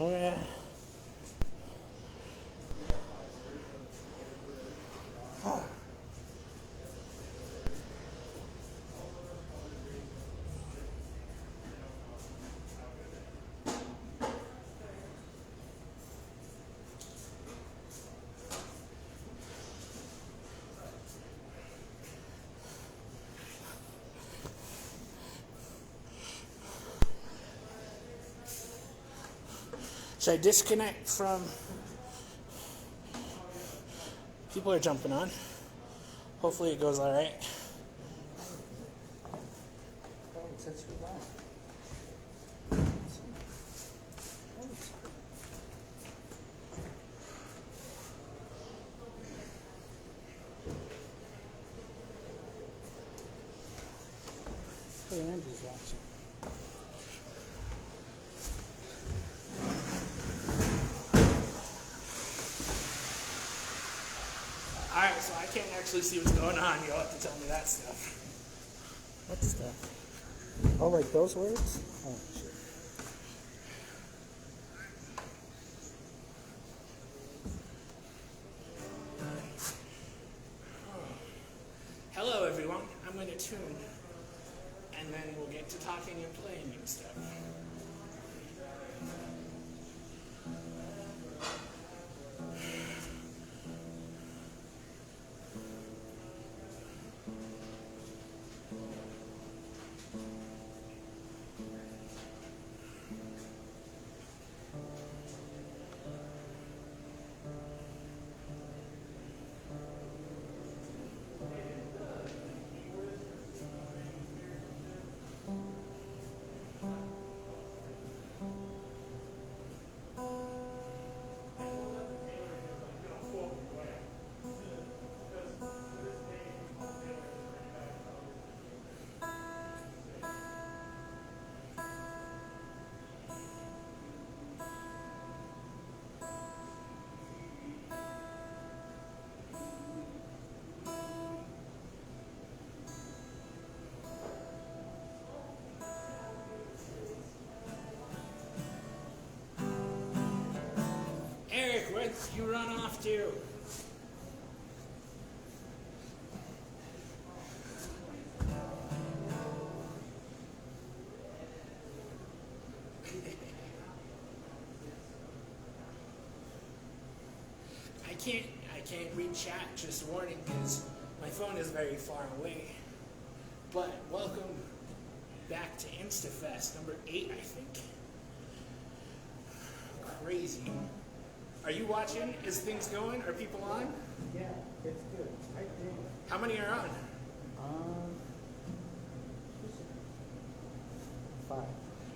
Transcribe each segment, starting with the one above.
Oh yeah. Should I disconnect from... People are jumping on. Hopefully it goes all right. Hey, Andrew's watching. Alright, so I can't actually see what's going on. You'll have to tell me that stuff. What stuff? Oh, like those words? Oh, shit. Hello, everyone. I'm going to tune, and then we'll get to talking and playing and stuff. Eric, where'd you run off to? I can't read chat, just warning, because my phone is very far away. But welcome back to InstaFest, number 8, I think. Crazy. Are you watching? Is things going? Are people on? Yeah, it's good. I think. How many are on? 5.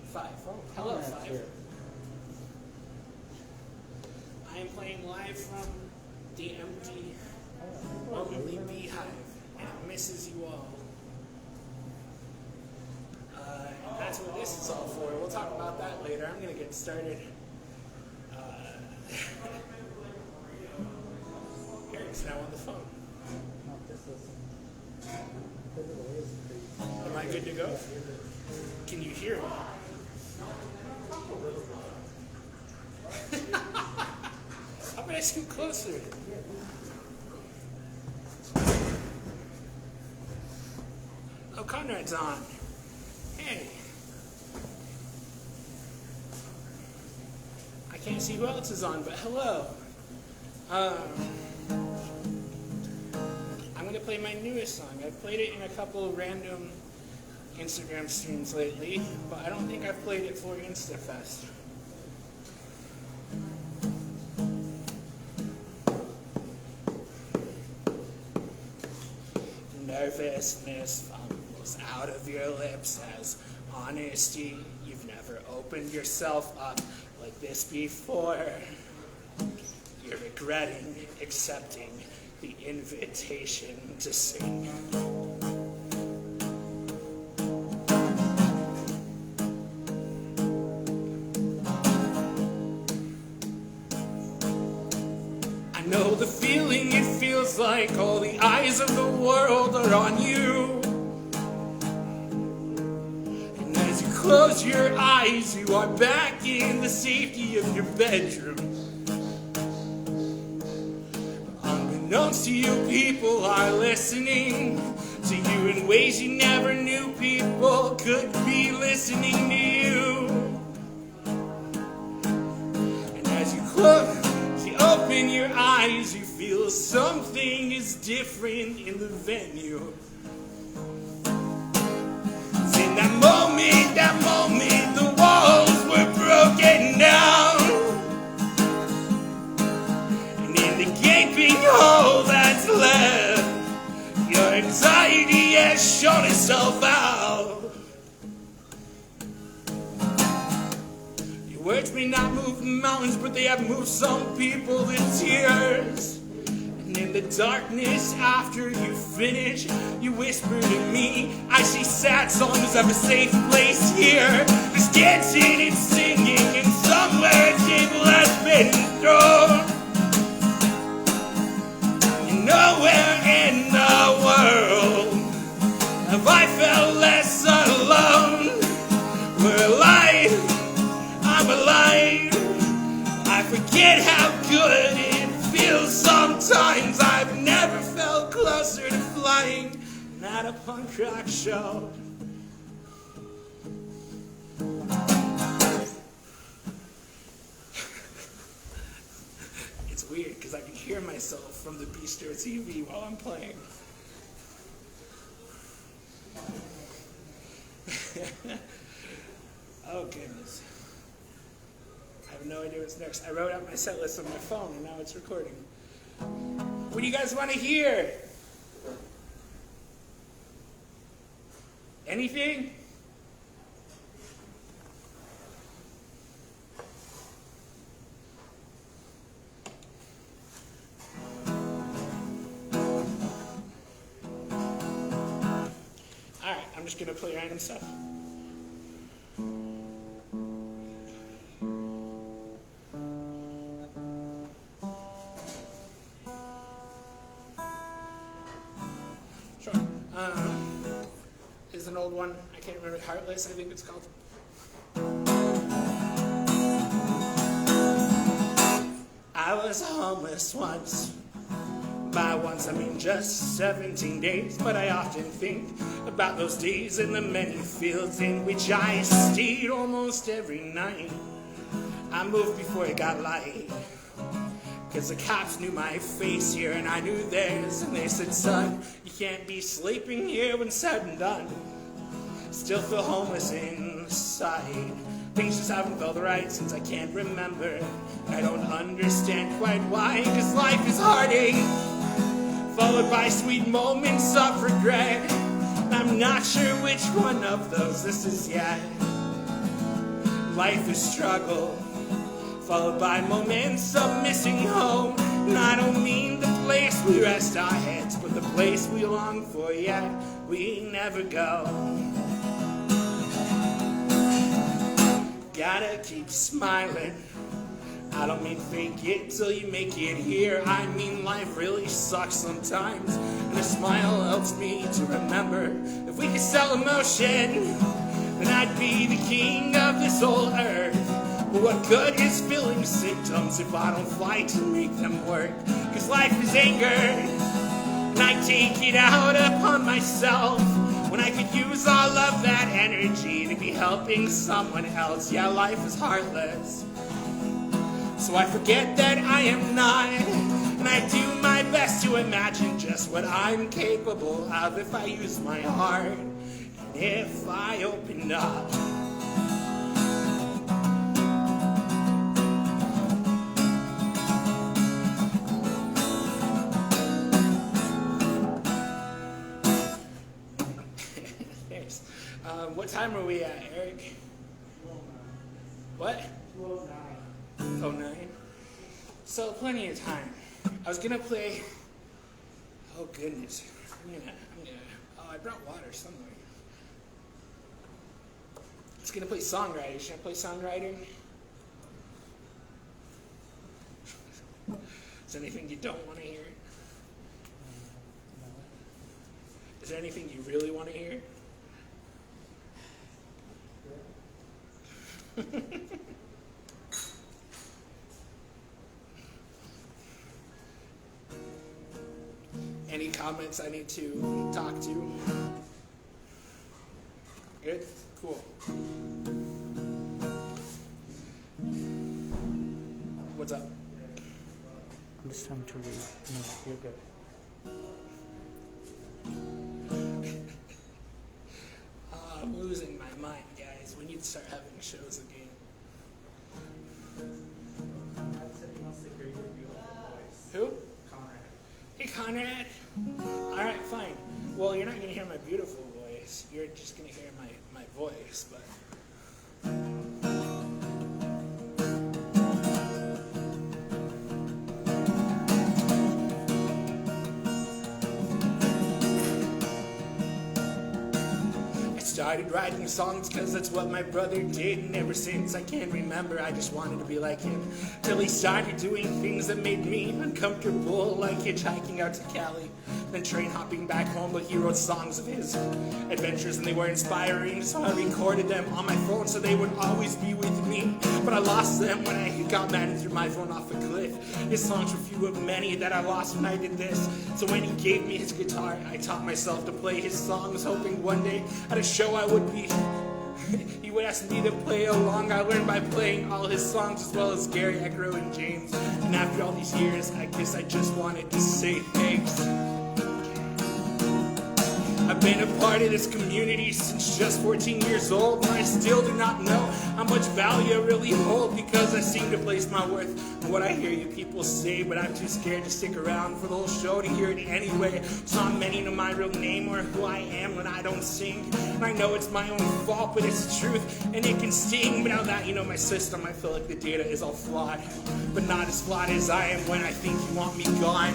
5. Oh, Hello, Conrad's 5. here. I am playing live from the empty, Oh, lonely Beehive, and it misses you all. And that's what this is all for. We'll talk about that later. I'm going to get started. Eric's now on the phone. No, this is. Am I good to go? Can you hear me? How about I scoot closer? Oh, Conrad's on. Hey. I can't see who else is on, but hello. I'm going to play my newest song. I've played it in a couple of random Instagram streams lately, but I don't think I've played it for InstaFest. Nervousness fumbles out of your lips as honesty. You've never opened yourself up like this before. You're regretting accepting the invitation to sing. I know the feeling it feels like all the eyes of the world are on you. And as you close your eyes, you are back in the safety of your bedroom. Unbeknownst to you, people are listening to you in ways you never knew people could be listening to you. And as you open your eyes, you feel something is different in the venue. It's in that moment, the walls were broken down. And in the gaping hole that's left, your anxiety has shown itself out. Your words may not move mountains, but they have moved some people to tears. And in the darkness after you finish, you whisper to me, I see sad songs of a safe place here. There's dancing and singing, and somewhere a table has been thrown. And nowhere in the world have I felt less alone. We're alive, I'm alive. I forget how good it feels sometimes. I've never felt closer to flying than at a punk rock show. It's weird because I can hear myself from the Bistro TV while I'm playing. Oh goodness. I have no idea what's next. I wrote out my set list on my phone and now it's recording. What do you guys want to hear? Anything? Alright, I'm just going to play random stuff. Sure. Is an old one. I can't remember. Heartless, I think it's called. I was homeless once. By once, I mean just 17 days. But I often think about those days in the many fields in which I stayed almost every night. I moved before it got light, 'cause the cops knew my face here and I knew theirs. And they said, son, you can't be sleeping here when said and done. Still feel homeless inside. Things just haven't felt right since I can't remember. And I don't understand quite why, 'cause life is heartache, followed by sweet moments of regret. And I'm not sure which one of those this is yet. Life is struggle, followed by moments of missing home. And I don't mean the place we rest our heads, but the place we long for, yet we never go. Gotta keep smiling. I don't mean fake it till you make it here. I mean life really sucks sometimes, and a smile helps me to remember. If we could sell emotion, then I'd be the king of this whole earth. But what good is feeling symptoms if I don't fight to make them work? 'Cause life is anger, and I take it out upon myself, when I could use all of that energy to be helping someone else. Yeah, life is heartless, so I forget that I am not, and I do my best to imagine just what I'm capable of if I use my heart, and if I open up. Thanks. What time are we at, Eric? What? 09. So plenty of time. I was gonna play. Oh goodness. Oh, I brought water somewhere. I was gonna play songwriting. Should I play songwriting? Is there anything you don't want to hear? Is there anything you really want to hear? comments I need to talk to? Good? Cool. What's up? I'm just trying to read. No, you're good. I'm losing my mind, guys. We need to start having shows again. Who? Conrad. Hey, Conrad. All right, fine. Well, you're not going to hear my beautiful voice. You're just going to hear my voice, but... Started writing songs cause that's what my brother did, and ever since I can remember I just wanted to be like him, till he started doing things that made me uncomfortable, like hitchhiking out to Cali, then train hopping back home. But he wrote songs of his adventures and they were inspiring, so I recorded them on my phone so they would always be with me. But I lost them when I got mad and threw my phone off a cliff. His songs were few of many that I lost when I did this, so when he gave me his guitar I taught myself to play his songs, hoping one day at a show I would be. He would ask me to play along. I learned by playing all his songs as well as Gary, Echo, and James. And after all these years, I guess I just wanted to say thanks. I've been a part of this community since just 14 years old, and I still do not know how much value I really hold, because I seem to place my worth in what I hear you people say, but I'm too scared to stick around for the whole show to hear it anyway. So not many know my real name or who I am when I don't sing. And I know it's my own fault, but it's the truth, and it can sting. But now that you know my system, I feel like the data is all flawed, but not as flawed as I am when I think you want me gone.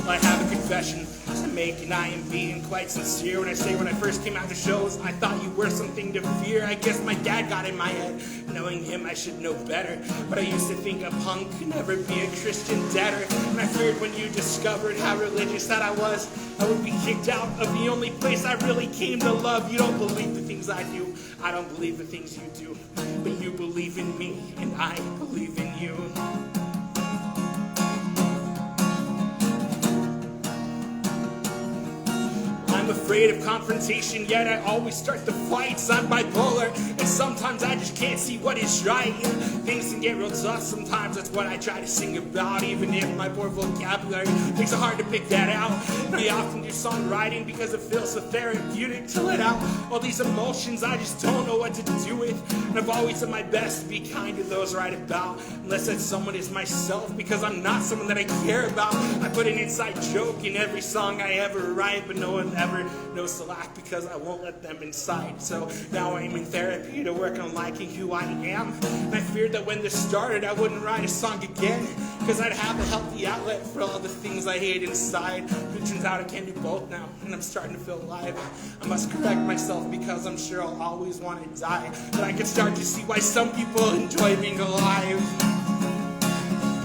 I have a confession to make, and I am being quite sincere when I say when I first came out to shows, I thought you were something to fear. I guess my dad got in my head. Knowing him, I should know better. But I used to think a punk could never be a Christian debtor. And I feared when you discovered how religious that I was, I would be kicked out of the only place I really came to love. You don't believe the things I do, I don't believe the things you do, but you believe in me, and I believe in you. I'm afraid of confrontation, yet I always start the fights. I'm bipolar, and sometimes I just can't see what is right. Things can get real tough sometimes, that's what I try to sing about, even if my poor vocabulary makes it hard to pick that out. And I often do songwriting because it feels so therapeutic to let out all these emotions I just don't know what to do with. And I've always done my best to be kind to those I write about, unless that someone is myself, because I'm not someone that I care about. I put an inside joke in every song I ever write, but no one ever knows to laugh because I won't let them inside. So now I'm in therapy to work on liking who I am. And I feared that when this started I wouldn't write a song again, because I'd have a healthy outlet for all the things I hate inside. It turns out I can do both now, and I'm starting to feel alive. I must correct myself because I'm sure I'll always want to die, but I can start to see why some people enjoy being alive.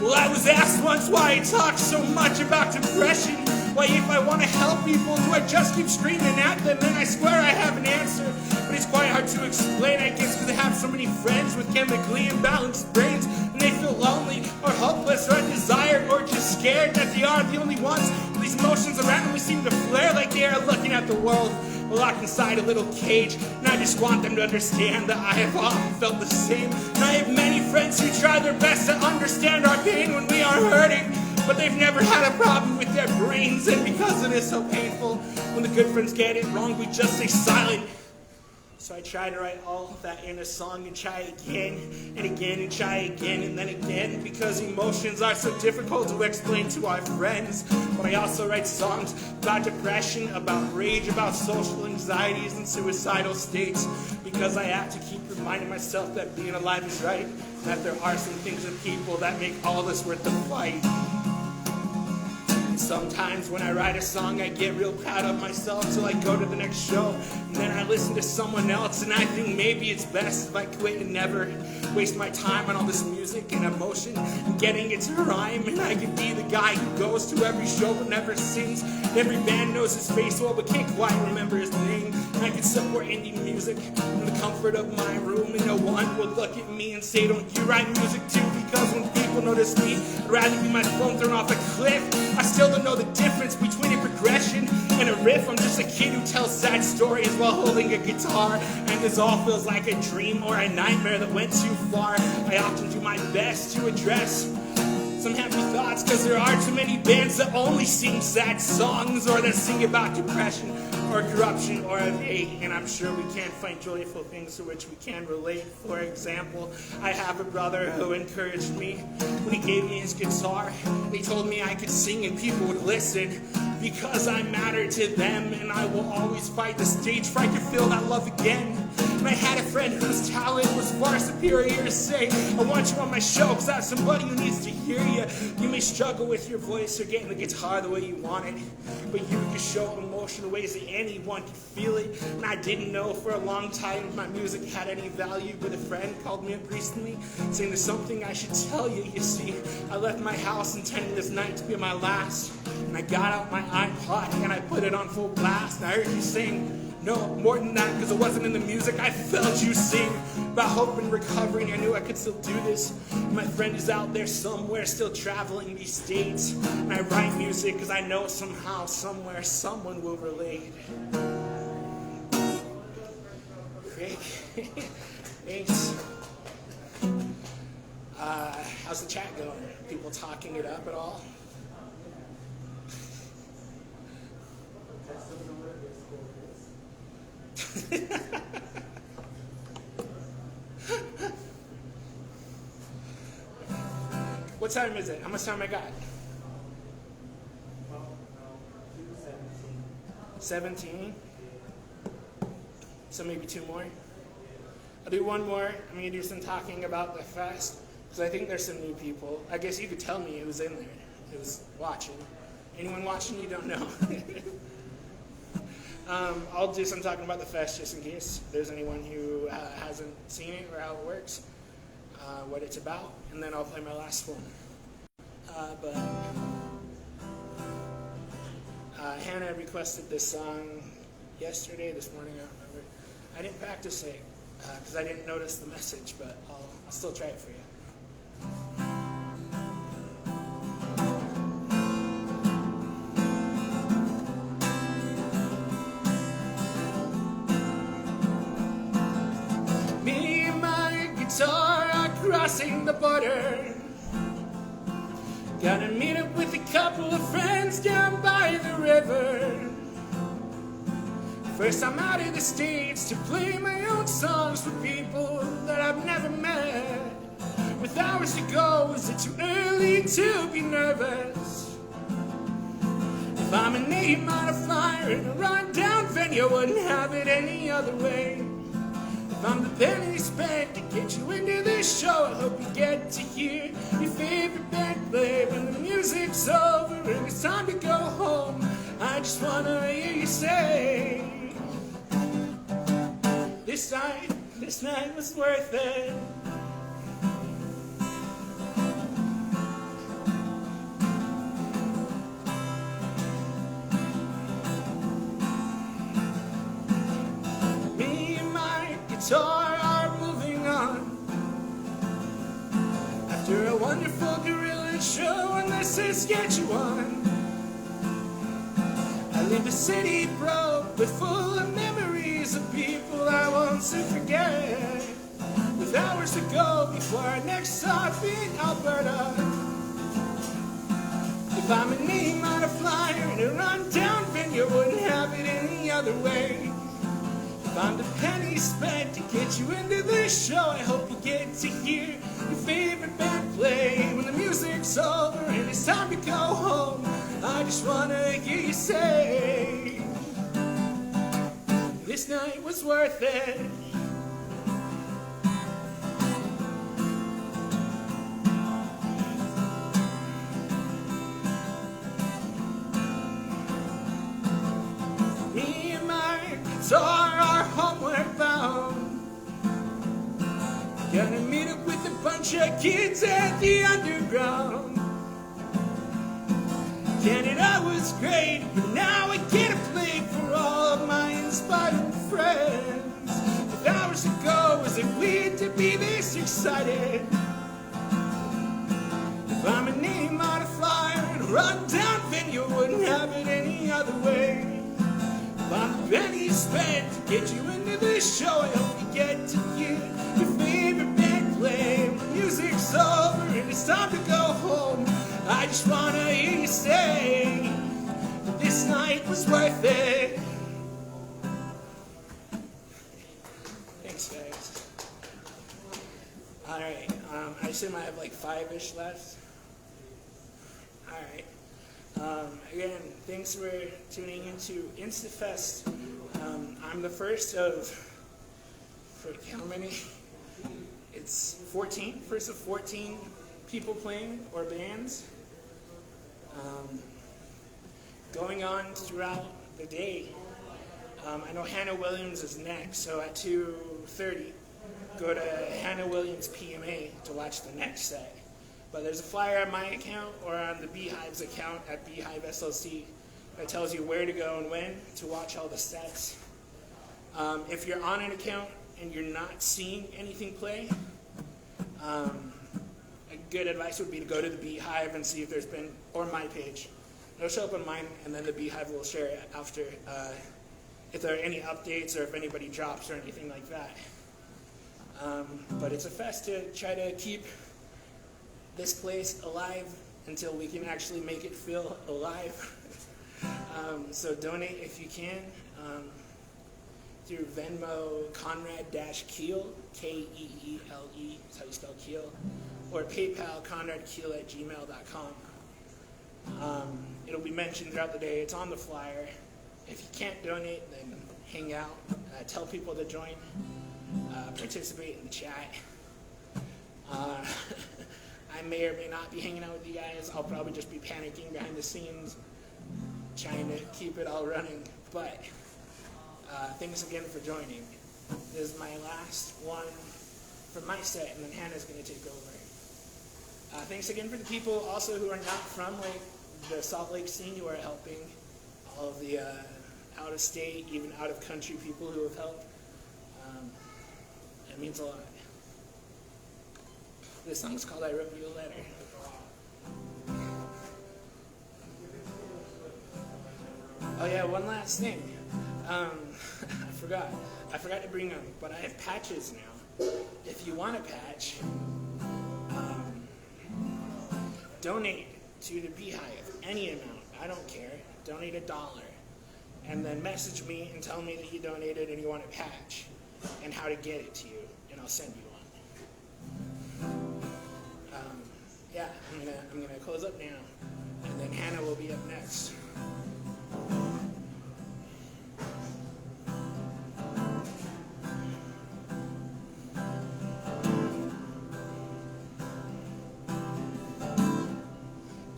Well, I was asked once why I talk so much about depression. Why, if I want to help people, do I just keep screaming at them? And I swear I have an answer, but it's quite hard to explain, I guess, because I have so many friends with chemically imbalanced brains, and they feel lonely or hopeless or undesired or just scared that they are the only ones. These emotions around me seem to flare like they are looking at the world locked inside a little cage, and I just want them to understand that I have often felt the same. And I have many friends who try their best to understand our pain when we are hurting, but they've never had a problem with their brains, and because it is so painful, when the good friends get it wrong, we just stay silent. So I try to write all of that in a song and try again and again and try again and then again, because emotions are so difficult to explain to our friends. But I also write songs about depression, about rage, about social anxieties and suicidal states, because I have to keep reminding myself that being alive is right, and that there are some things and people that make all this worth the fight. Sometimes when I write a song, I get real proud of myself till I go to the next show, and then I listen to someone else, and I think maybe it's best if I quit and never waste my time on all this music and emotion and getting it to rhyme. And I could be the guy who goes to every show but never sings, and every band knows his face well but can't quite remember his name. And I could support indie music in the comfort of my room, and no one would look at me and say, don't you write music too? Because when people people notice me. I'd rather be my phone thrown off a cliff. I still don't know the difference between a progression and a riff. I'm just a kid who tells sad stories while holding a guitar, and this all feels like a dream or a nightmare that went too far. I often do my best to address some happy thoughts, cause there are too many bands that only sing sad songs, or that sing about depression or corruption or of hate, and I'm sure we can't find joyful things to which we can relate. For example, I have a brother who encouraged me when he gave me his guitar. He told me I could sing and people would listen, because I matter to them, and I will always fight the stage fright to feel that love again. And I had a friend whose talent was far superior to say, I want you on my show because I have somebody who needs to hear you. You may struggle with your voice or getting the guitar the way you want it, but you can show emotion in ways that anyone can feel it. And I didn't know for a long time if my music had any value, but a friend called me up recently saying there's something I should tell you. You see, I left my house intending this night to be my last, and I got out my iPod and I put it on full blast. And I heard you sing. No, more than that, because it wasn't in the music. I felt you sing about hope and recovering. I knew I could still do this. My friend is out there somewhere, still traveling these states. And I write music because I know somehow, somewhere, someone will relate. Great. Thanks. How's the chat going? People talking it up at all? What time is it? How much time I got? 17? So maybe 2 more? I'll do 1 more. I'm going to do some talking about the fest, because I think there's some new people. I guess you could tell me who's in there, who's watching. Anyone watching you don't know? I'll do some talking about the fest just in case there's anyone who hasn't seen it or how it works, what it's about, and then I'll play my last one. Hannah requested this song yesterday, this morning, I don't remember. I didn't practice it because I didn't notice the message, but I'll still try it for you. Crossing the border, gotta meet up with a couple of friends down by the river. First I'm out of the States to play my own songs for people that I've never met. With hours to go, is it too early to be nervous? If I'm a name on a flyer in a run-down venue, I wouldn't have it any other way. I'm the penny spent to get you into this show. I hope you get to hear your favorite band play when the music's over and it's time to go home. I just wanna hear you say, this night was worth it. Are moving on after a wonderful guerrilla show in the Saskatchewan. I live a city broke but full of memories of people I want to forget. With hours to go before our next stop in Alberta. If I'm a name on a flyer in a run-down venue, wouldn't have it any other way. I'm the penny spent to get you into this show. I hope you get to hear your favorite band play when the music's over and it's time to go home. I just wanna hear you say, this night was worth it. Me and my guitar are homeward bound. Gonna meet up with a bunch of kids at the underground. Canada was great, but now I get a play for all of my inspired friends. With hours to go, is it weird to be this excited? I just wanna hear you say that this night was worth it. Thanks, guys. All right, I assume I have like 5-ish left. All right. Again, thanks for tuning into InstaFest. I'm the first of, how many? It's 14, first of 14 people playing, or bands. Going on throughout the day. I know Hannah Williams is next, so at 2:30, go to Hannah Williams PMA to watch the next set. But there's a flyer on my account or on the Beehive's account at Beehive SLC that tells you where to go and when to watch all the sets. If you're on an account and you're not seeing anything play, a good advice would be to go to the Beehive and see if there's been, or my page. It'll show up on mine, and then the Beehive will share it after if there are any updates or if anybody drops or anything like that. But it's a fest to try to keep this place alive until we can actually make it feel alive. So donate if you can through Venmo Conrad-Keel, Keele, that's how you spell Keel, or PayPal conradkeel@gmail.com. It'll be mentioned throughout the day. It's on the flyer. If you can't donate, then hang out. Tell people to join. Participate in the chat. I may or may not be hanging out with you guys. I'll probably just be panicking behind the scenes, trying to keep it all running. But thanks again for joining. This is my last one for my set, and then Hannah's going to take over. Thanks again for the people also who are not from like the Salt Lake scene who are helping. All of the out-of-state, even out-of-country people who have helped. It means a lot. This song's called I Wrote You a Letter. Oh yeah, one last thing. I forgot to bring them, but I have patches now. If you want a patch, donate to the Beehive, any amount, I don't care. Donate $1. And then message me and tell me that you donated and you want a patch and how to get it to you, and I'll send you one. Yeah, I'm gonna close up now, and then Hannah will be up next.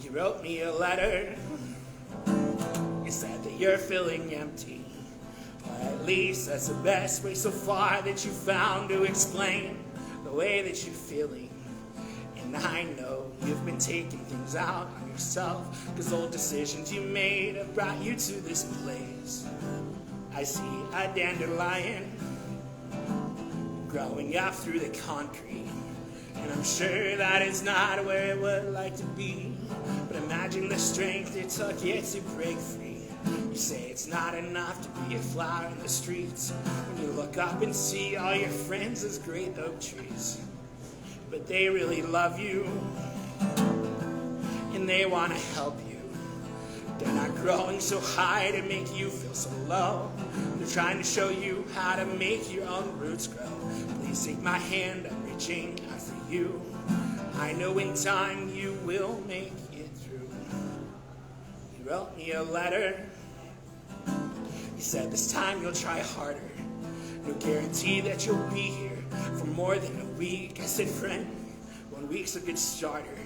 You wrote me a letter. You said that you're feeling empty, or at least that's the best way so far that you found to explain the way that you're feeling. And I know you've been taking things out on yourself, cause old decisions you made have brought you to this place. I see a dandelion growing up through the concrete, and I'm sure that it's not where it would like to be. But imagine the strength it took you to break free. You say it's not enough to be a flower in the streets when you look up and see all your friends as great oak trees. But they really love you, and they want to help you. They're not growing so high to make you feel so low. They're trying to show you how to make your own roots grow. Please take my hand, I'm reaching out for you. I know in time you will make it through. You wrote me a letter. You said this time you'll try harder. No guarantee that you'll be here for more than a week. I said, friend, 1 week's a good starter.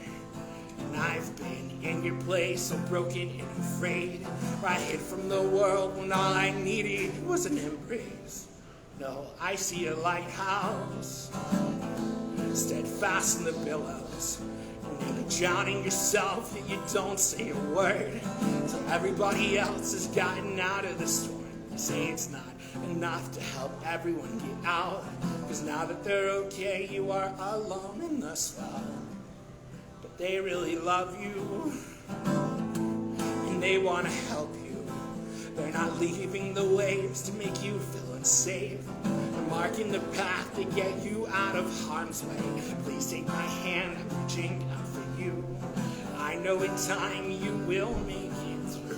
And I've been in your place, so broken and afraid, where I hid from the world when all I needed was an embrace. No, I see a lighthouse, steadfast in the billows. You're nearly drowning yourself, yet you don't say a word. Till everybody else has gotten out of the storm. You say it's not enough to help everyone get out, cause now that they're okay, you are alone in the swell. But they really love you, and they want to help you. They're not leaving the waves to make you feel unsafe. They're marking the path to get you out of harm's way. Please take my hand, I'm reaching out for you. I I know in time you will make it through.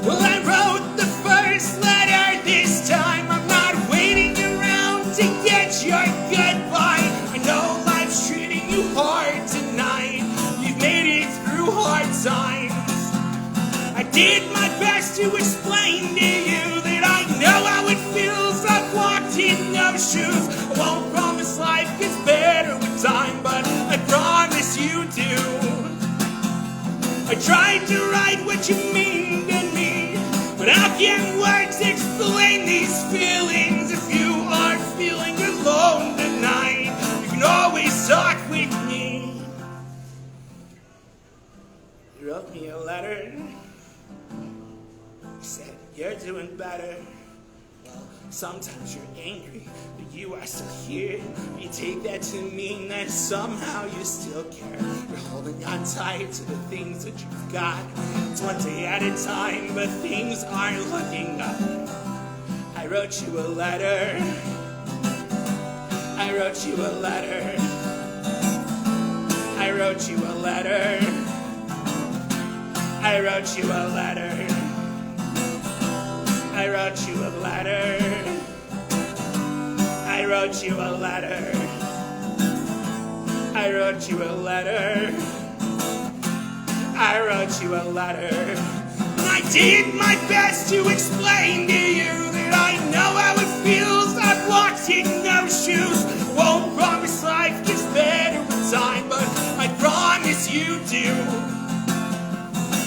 Well, I wrote the first letter this time. I'm not waiting around to get your goodbye. I know life's treating you hard tonight. You've made it through hard times. I did my best to explain to you that I know how it feels. I've walked in no shoes. I won't promise life gets better with time, but I promise you do. I tried to write what you mean to me, but how can words explain these feelings? If you are feeling alone tonight, you can always talk with me. You wrote me a letter. You said you're doing better. Well, sometimes you're angry, but you are still here. You take that to mean that somehow you still care. You're holding on tight to the things that you've got. It's one day at a time, but things aren't looking up. I wrote you a letter. I wrote you a letter. I wrote you a letter. I wrote you a letter. I wrote you a letter. I wrote you a letter. I wrote you a letter. I wrote you a letter. And I did my best to explain to you that I know how it feels. I've walked in no shoes. Won't promise life gets better with time, but I promise you do.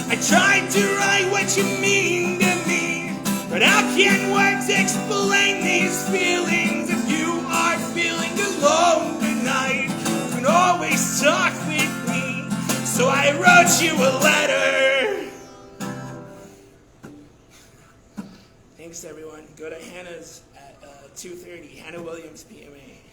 I tried to write what you mean to me, but how can words explain these feelings? If you are feeling alone tonight, you can always talk with me. So I wrote you a letter. Thanks everyone. Go to Hannah's at 2:30, Hannah Williams PMA.